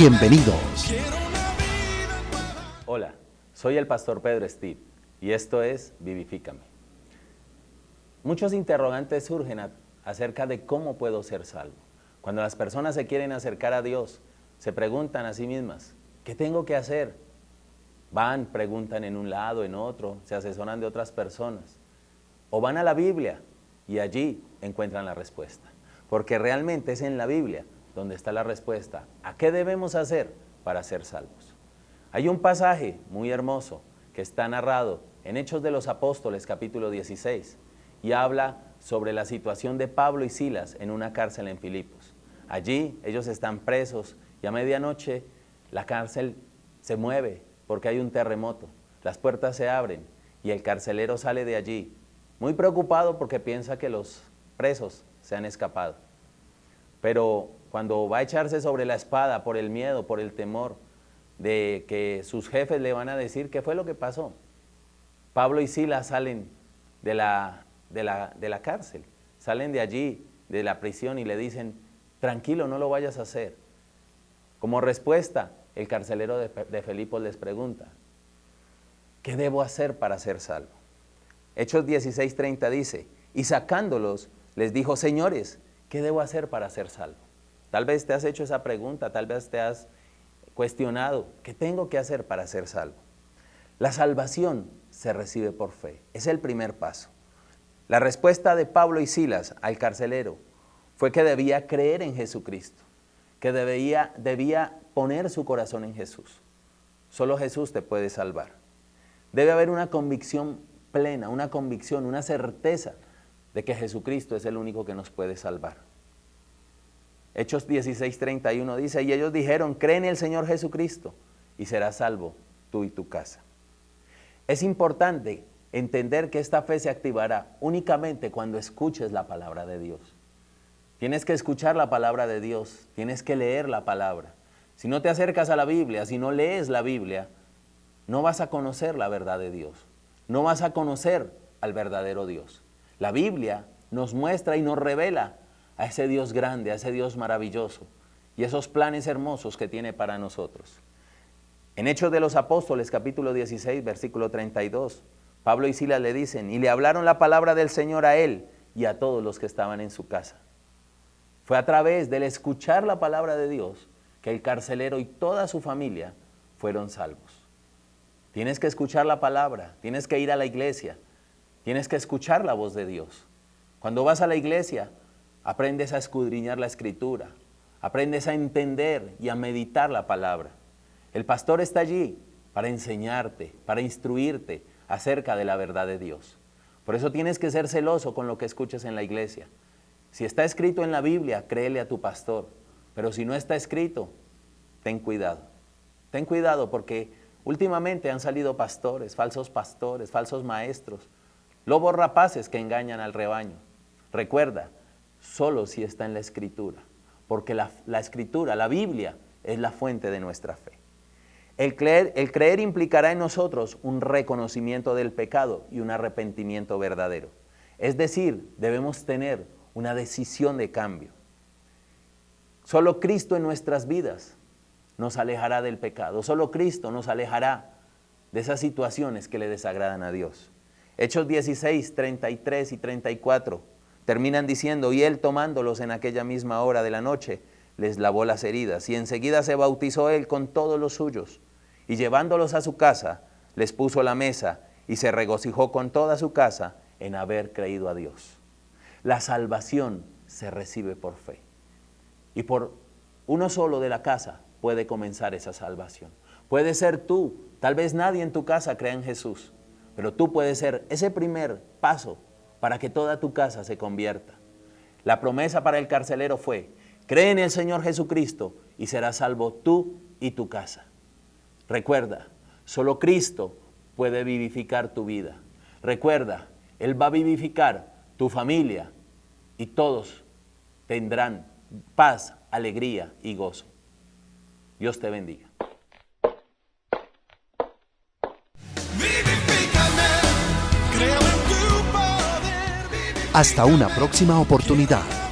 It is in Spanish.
Bienvenidos. Hola, soy el pastor Pedro Steve y esto es Vivifícame. Muchos interrogantes surgen acerca de cómo puedo ser salvo. Cuando las personas se quieren acercar a Dios, se preguntan a sí mismas, ¿qué tengo que hacer? Van, preguntan en un lado, en otro, se asesoran de otras personas. O van a la Biblia y allí encuentran la respuesta. Porque realmente es en la Biblia donde está la respuesta a qué debemos hacer para ser salvos. Hay un pasaje muy hermoso que está narrado en Hechos de los Apóstoles, capítulo 16, y habla sobre la situación de Pablo y Silas en una cárcel en Filipos. Allí ellos están presos y a medianoche la cárcel se mueve porque hay un terremoto. Las puertas se abren y el carcelero sale de allí, muy preocupado porque piensa que los presos se han escapado. Pero cuando va a echarse sobre la espada por el miedo, por el temor de que sus jefes le van a decir qué fue lo que pasó, Pablo y Silas salen de la cárcel, salen de allí, de la prisión y le dicen, tranquilo, no lo vayas a hacer. Como respuesta, el carcelero de Filipos les pregunta, ¿qué debo hacer para ser salvo? Hechos 16:30 dice, y sacándolos, les dijo, señores, ¿qué debo hacer para ser salvo? Tal vez te has hecho esa pregunta, tal vez te has cuestionado, ¿qué tengo que hacer para ser salvo? La salvación se recibe por fe, es el primer paso. La respuesta de Pablo y Silas al carcelero fue que debía creer en Jesucristo, que debía poner su corazón en Jesús. Solo Jesús te puede salvar. Debe haber una convicción plena, una convicción, una certeza de que Jesucristo es el único que nos puede salvar. Hechos 16:31 dice, y ellos dijeron, cree en el Señor Jesucristo y serás salvo tú y tu casa. Es importante entender que esta fe se activará únicamente cuando escuches la palabra de Dios. Tienes que escuchar la palabra de Dios, tienes que leer la palabra. Si no te acercas a la Biblia, si no lees la Biblia, no vas a conocer la verdad de Dios, no vas a conocer al verdadero Dios. La Biblia nos muestra y nos revela a ese Dios grande, a ese Dios maravilloso y esos planes hermosos que tiene para nosotros. En Hechos de los Apóstoles, capítulo 16, versículo 32, Pablo y Silas le dicen, y le hablaron la palabra del Señor a él y a todos los que estaban en su casa. Fue a través del escuchar la palabra de Dios que el carcelero y toda su familia fueron salvos. Tienes que escuchar la palabra, tienes que ir a la iglesia, tienes que escuchar la voz de Dios. Cuando vas a la iglesia, aprendes a escudriñar la Escritura, aprendes a entender y a meditar la palabra. El pastor está allí para enseñarte, para instruirte acerca de la verdad de Dios. Por eso tienes que ser celoso con lo que escuches en la iglesia. Si está escrito en la Biblia, créele a tu pastor, pero si no está escrito, ten cuidado. Ten cuidado porque últimamente han salido pastores, falsos maestros, lobos rapaces que engañan al rebaño. Recuerda, solo si está en la Escritura, porque la Escritura, la Biblia, es la fuente de nuestra fe. El creer implicará en nosotros un reconocimiento del pecado y un arrepentimiento verdadero. Es decir, debemos tener una decisión de cambio. Solo Cristo en nuestras vidas nos alejará del pecado. Solo Cristo nos alejará de esas situaciones que le desagradan a Dios. Hechos 16, 33 y 34 terminan diciendo, y él tomándolos en aquella misma hora de la noche, les lavó las heridas, y enseguida se bautizó él con todos los suyos, y llevándolos a su casa, les puso la mesa, y se regocijó con toda su casa en haber creído a Dios. La salvación se recibe por fe, y por uno solo de la casa puede comenzar esa salvación. Puede ser tú, tal vez nadie en tu casa crea en Jesús, pero tú puedes ser ese primer paso para que toda tu casa se convierta. La promesa para el carcelero fue, cree en el Señor Jesucristo y serás salvo tú y tu casa. Recuerda, solo Cristo puede vivificar tu vida. Recuerda, Él va a vivificar tu familia y todos tendrán paz, alegría y gozo. Dios te bendiga. Hasta una próxima oportunidad.